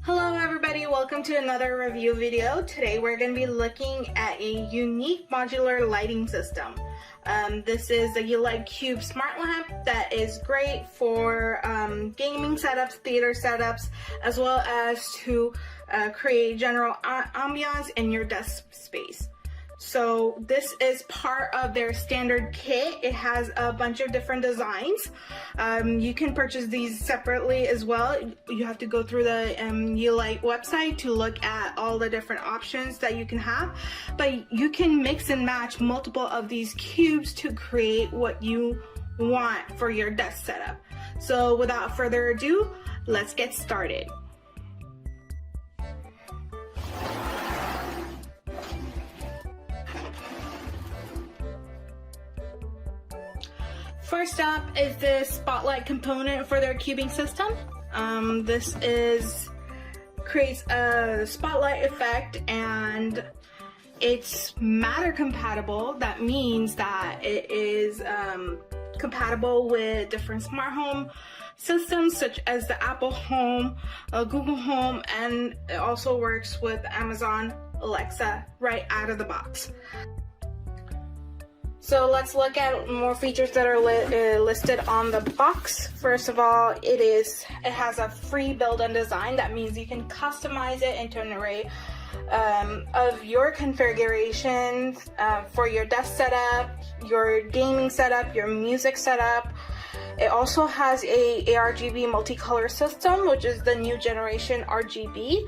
Hello everybody, welcome to another review video. Today we're going to be looking at a unique modular lighting system. This is the Yeelight Cube Smart Lamp that is great for gaming setups, theater setups, as well as to create general ambiance in your desk space. So this is part of their standard kit. It has a bunch of different designs. You can purchase these separately as well. You have to go through the Yeelight website to look at all the different options that you can have. But you can mix and match multiple of these cubes to create what you want for your desk setup. So without further ado, let's get started. First up is the spotlight component for their cubing system. This creates a spotlight effect, and it's matter compatible. That means that it is compatible with different smart home systems such as the Apple Home, Google Home, and it also works with Amazon Alexa right out of the box. So let's look at more features that are listed on the box. First of all, it has a free build-in design. That means you can customize it into an array of your configurations for your desk setup, your gaming setup, your music setup. It also has a RGB multicolor system, which is the new generation RGB.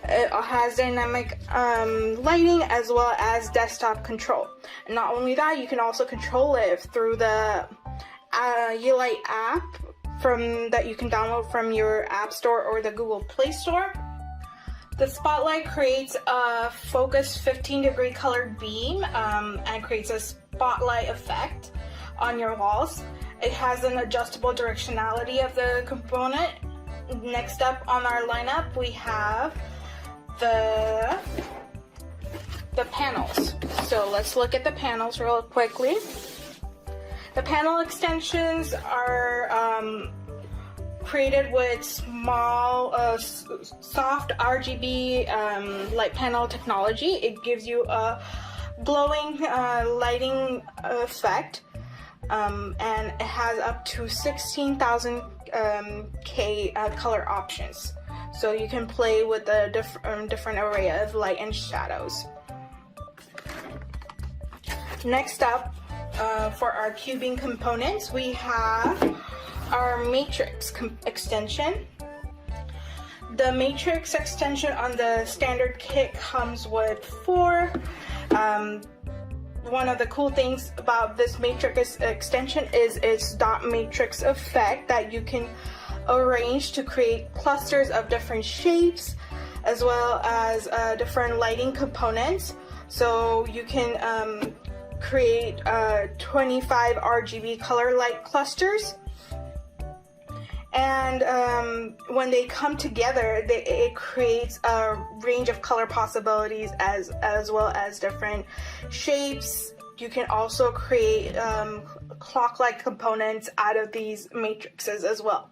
It has dynamic lighting as well as desktop control. And not only that, you can also control it through the Yeelight app that you can download from your App Store or the Google Play Store. The spotlight creates a focused 15-degree colored beam and creates a spotlight effect on your walls. It has an adjustable directionality of the component. Next up on our lineup, we have the panels. So let's look at the panels real quickly. The panel extensions are created with small soft RGB light panel technology. It gives you a glowing lighting effect, and it has up to 16,000 K color options. So you can play with a different array of light and shadows. Next up, for our cubing components, we have our matrix extension. The matrix extension on the standard kit comes with 4. One of the cool things about this matrix extension is its dot matrix effect that you can arrange to create clusters of different shapes as well as different lighting components. So you can create 25 RGB color light clusters, and when they come together, it creates a range of color possibilities as well as different shapes. You can also create clock-like components out of these matrices as well.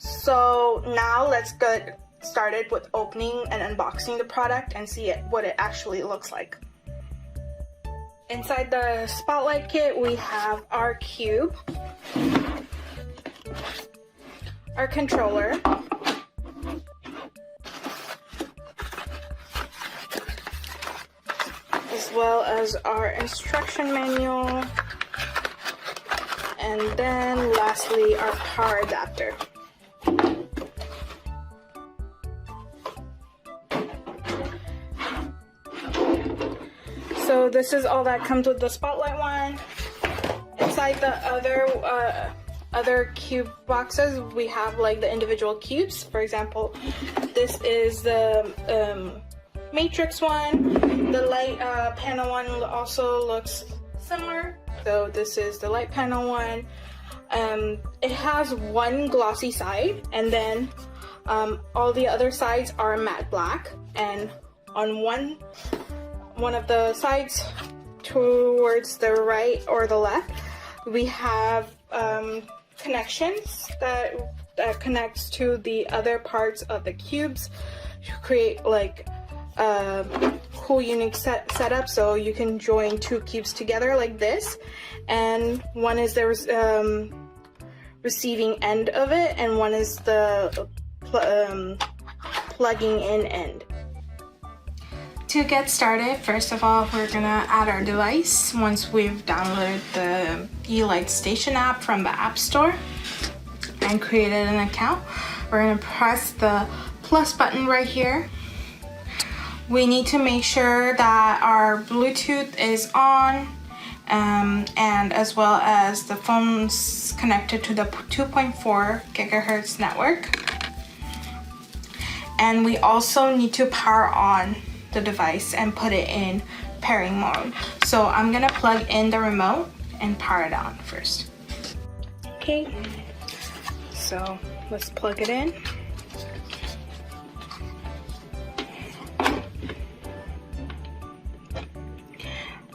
So now let's get started with opening and unboxing the product and see what it actually looks like. Inside the spotlight kit, we have our cube, our controller, as well as our instruction manual, and then lastly our power adapter. So this is all that comes with the spotlight one. Inside the other cube boxes, we have like the individual cubes. For example, this is the matrix one. The light panel one also looks similar. So this is the light panel one. It has one glossy side, and then all the other sides are matte black. And on one of the sides towards the right or the left, we have connections that that connects to the other parts of the cubes to create like a cool unique setup. So you can join two cubes together like this, and one is the receiving end of it, and one is the plugging in end. To get started, first of all, we're gonna add our device once we've downloaded the Yeelight Station app from the App Store and created an account. We're gonna press the plus button right here. We need to make sure that our Bluetooth is on, and as well as the phone's connected to the 2.4 gigahertz network. And we also need to power on the device and put it in pairing mode. So I'm gonna plug in the remote and power it on first. Okay, so let's plug it in.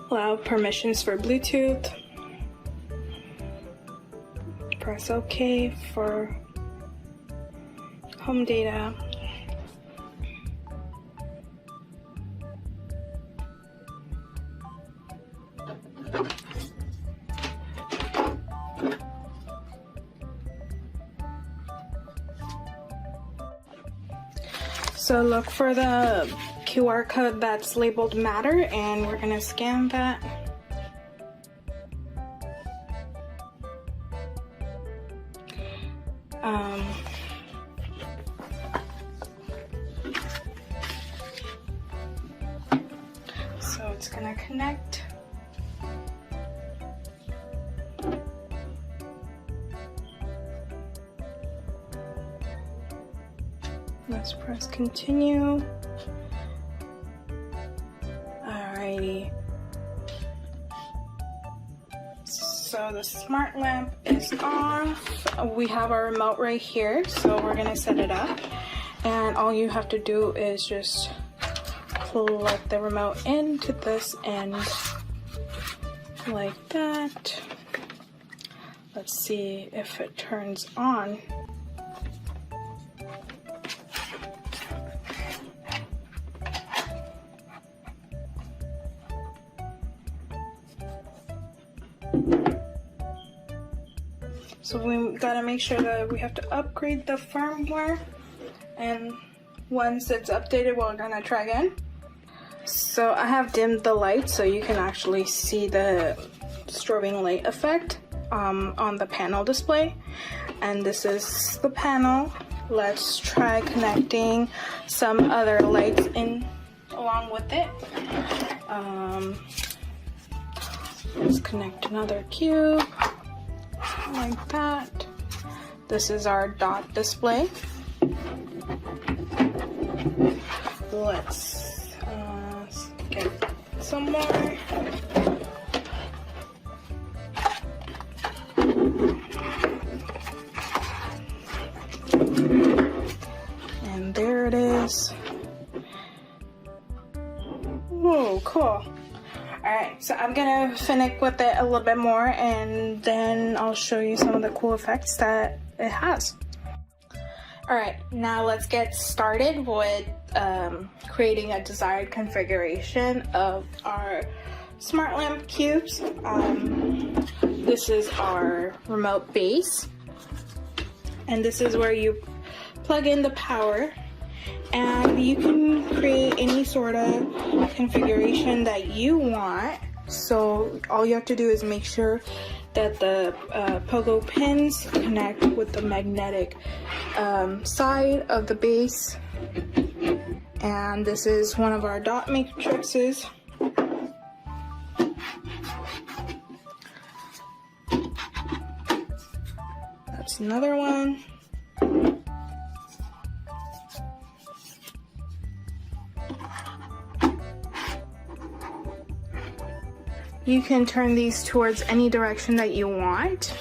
Allow permissions for Bluetooth. Press OK for home data. So look for the QR code that's labeled Matter, and we're gonna scan that. So it's gonna connect. Let's press continue. Alrighty. So the smart lamp is off. We have our remote right here, so we're gonna set it up. And all you have to do is just plug the remote into this end like that. Let's see if it turns on. So we gotta make sure that we have to upgrade the firmware, and once it's updated, we're gonna try again. So I have dimmed the light so you can actually see the strobing light effect on the panel display. And this is the panel. Let's try connecting some other lights in along with it. Let's connect another cube like that. This is our dot display. Let's get some more. And there it is. Whoa, cool. Alright, so I'm gonna finish with it a little bit more, and then I'll show you some of the cool effects that it has. Alright, now let's get started with creating a desired configuration of our smart lamp cubes. This is our remote base, and this is where you plug in the power, and you can create any sort of configuration that you want. So all you have to do is make sure that the pogo pins connect with the magnetic side of the base. And this is one of our dot matrices. That's another one. You can turn these towards any direction that you want.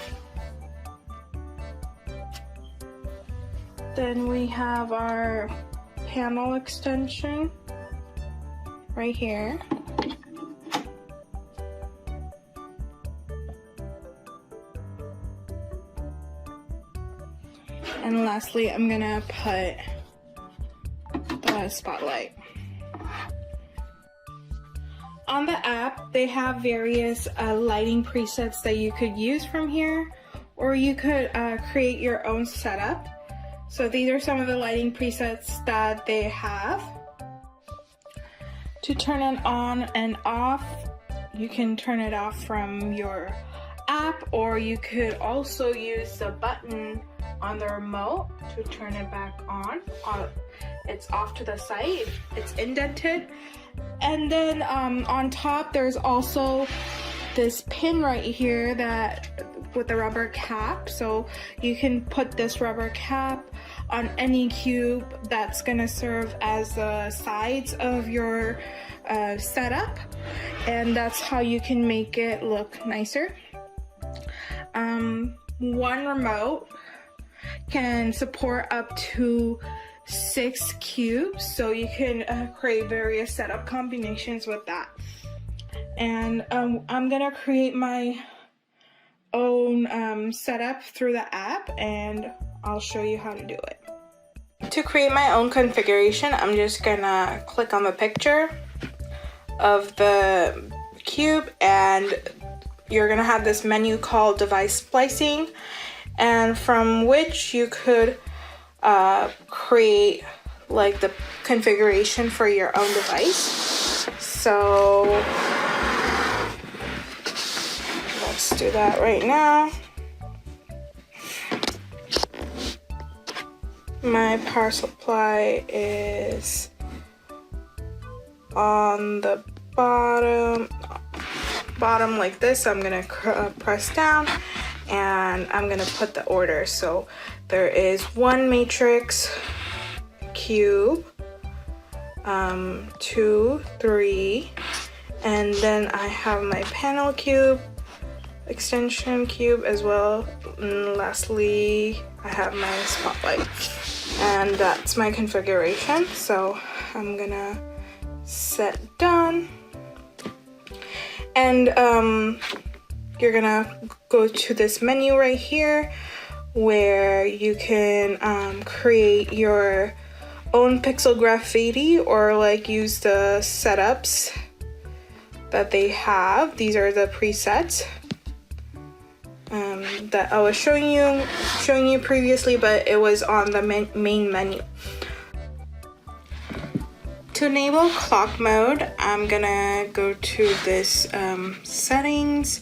Then we have our panel extension right here. And And lastly, I'm gonna put the spotlight. On the app, they have various lighting presets that you could use from here, or you could create your own setup. So these are some of the lighting presets that they have. To turn it on and off, you can turn it off from your app, or you could also use the button on the remote to turn it back on. It's off to the side, it's indented. And then on top there's also this pin right here that with the rubber cap, so you can put this rubber cap on any cube that's gonna serve as the sides of your setup, and that's how you can make it look nicer. One remote can support up to 6 cubes, so you can create various setup combinations with that. And I'm gonna create my own setup through the app, and I'll show you how to do it. To create my own configuration, I'm just gonna click on the picture of the cube, and you're gonna have this menu called device splicing, and from which you could create like the configuration for your own device. So let's do that right now. My power supply is on the bottom like this. So I'm gonna press down and I'm gonna put the order. So there is 1 matrix cube, 2, 3, and then I have my panel cube, extension cube as well, and lastly I have my spotlight. And that's my configuration. So I'm gonna set done, and you're gonna go to this menu right here where you can create your own pixel graffiti, or like use the setups that they have. These are the presets that I was showing you previously, but it was on the main menu. To enable clock mode, I'm gonna go to this settings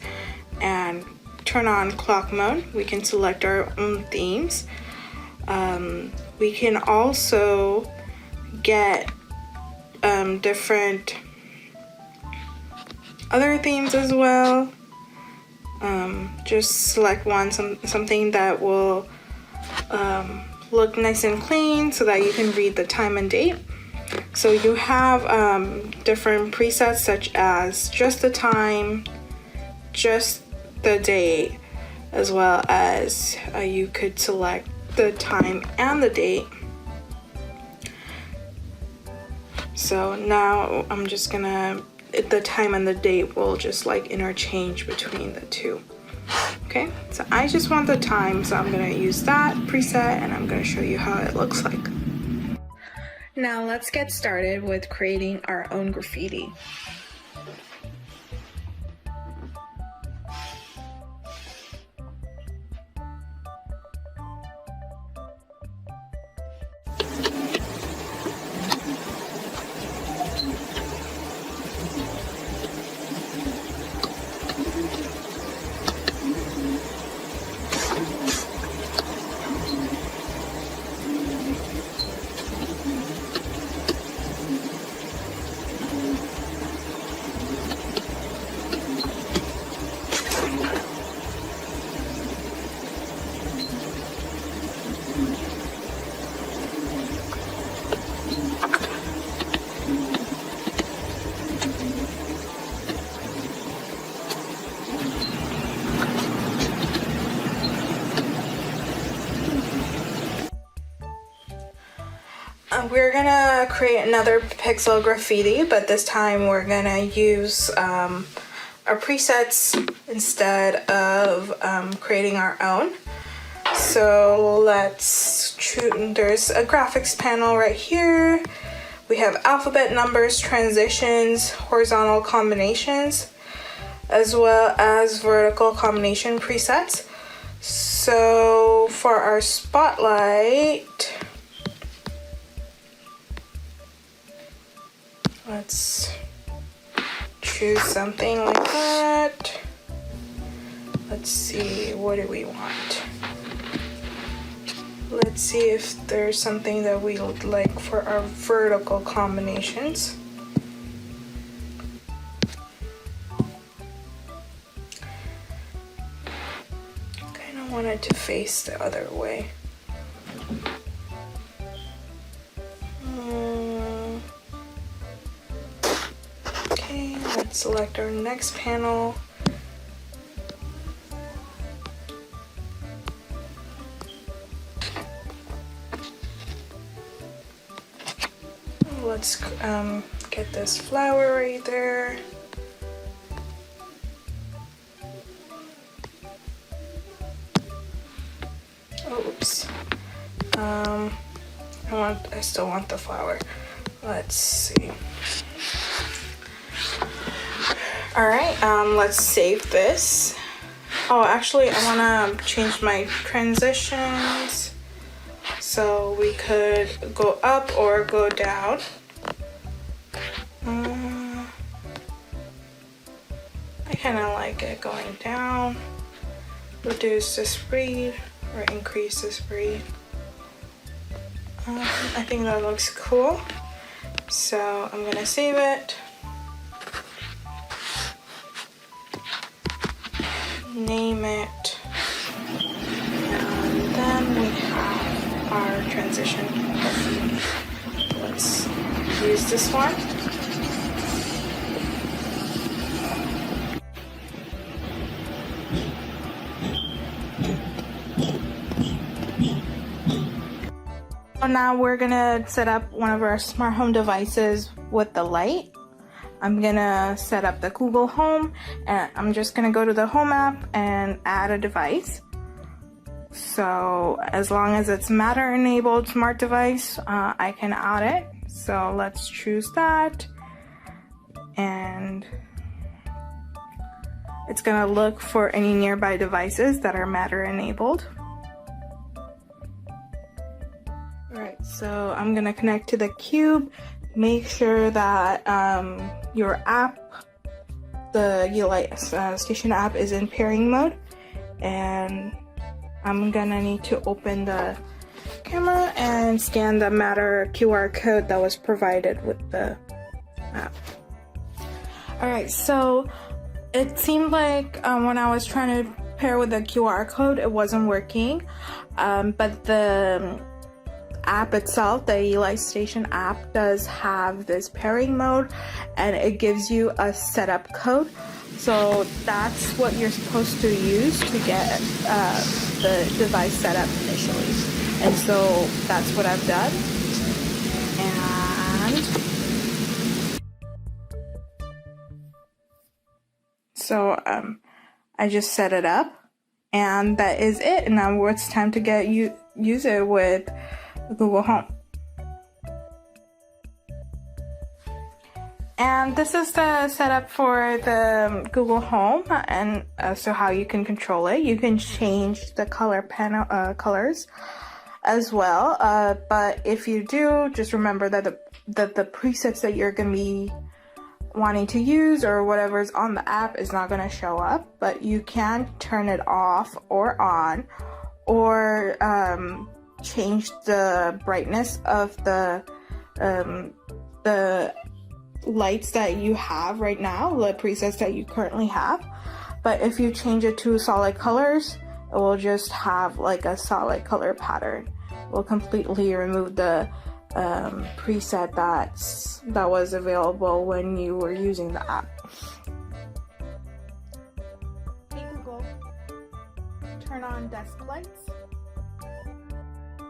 and turn on clock mode. We can select our own themes. We can also get different other themes as well. Just select one, something that will look nice and clean so that you can read the time and date. So you have different presets such as just the time, just the date, as well as you could select the time and the date. So now I'm just gonna, the time and the date will just like interchange between the two. Okay, so I just want the time, so I'm gonna use that preset and I'm gonna show you how it looks like. Now let's get started with creating our own graffiti. We're gonna create another pixel graffiti, but this time we're gonna use our presets instead of creating our own. so let's choose. There's a graphics panel right here. We have alphabet, numbers, transitions, horizontal combinations, as well as vertical combination presets. So for our spotlight, let's choose something like that. Let's see, what do we want? Let's see if there's something that we would like for our vertical combinations. Kind of want it to face the other way. Okay, let's select our next panel. Let's get this flower right there. Oops. I still want the flower. Let's see. All right, let's save this. Oh, actually, I want to change my transitions so we could go up or go down. I kind of like it going down. Reduce the speed or increase the speed. I think that looks cool. So I'm gonna save it. Name it. And then we have our transition. Let's use this one. So now we're gonna set up one of our smart home devices with the light. I'm gonna set up the Google Home, and I'm just gonna go to the Home app and add a device. So as long as it's Matter enabled smart device, I can add it. So let's choose that, and it's gonna look for any nearby devices that are Matter enabled. Alright, so I'm gonna connect to the cube. Make sure that your app, the Yeelight station app, is in pairing mode, and I'm gonna need to open the camera and scan the Matter QR code that was provided with the app. Alright, so it seemed like when I was trying to pair with the QR code, it wasn't working, but the app itself, the Yeelight station app, does have this pairing mode, and it gives you a setup code. So that's what you're supposed to use to get the device set up initially. And so that's what I've done. And so I just set it up, and that is it. And now it's time to get use it with Google Home. And this is the setup for the Google Home, and so how you can control it. You can change the color panel colors as well, but if you do, just remember that the presets that you're going to be wanting to use or whatever's on the app is not going to show up, but you can turn it off or on, or change the brightness of the lights that you have right now, the presets that you currently have. But if you change it to solid colors, it will just have like a solid color pattern. It will completely remove the preset that was available when you were using the app. Hey Google, turn on desk lights.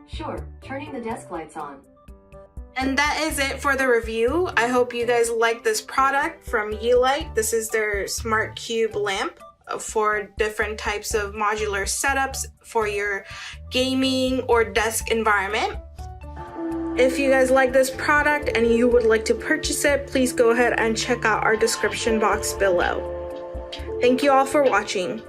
Sure, turning the desk lights on. And that is it for the review. I hope you guys like this product from Yeelight. This is their Smart Cube lamp for different types of modular setups for your gaming or desk environment. If you guys like this product and you would like to purchase it, please go ahead and check out our description box below. Thank you all for watching.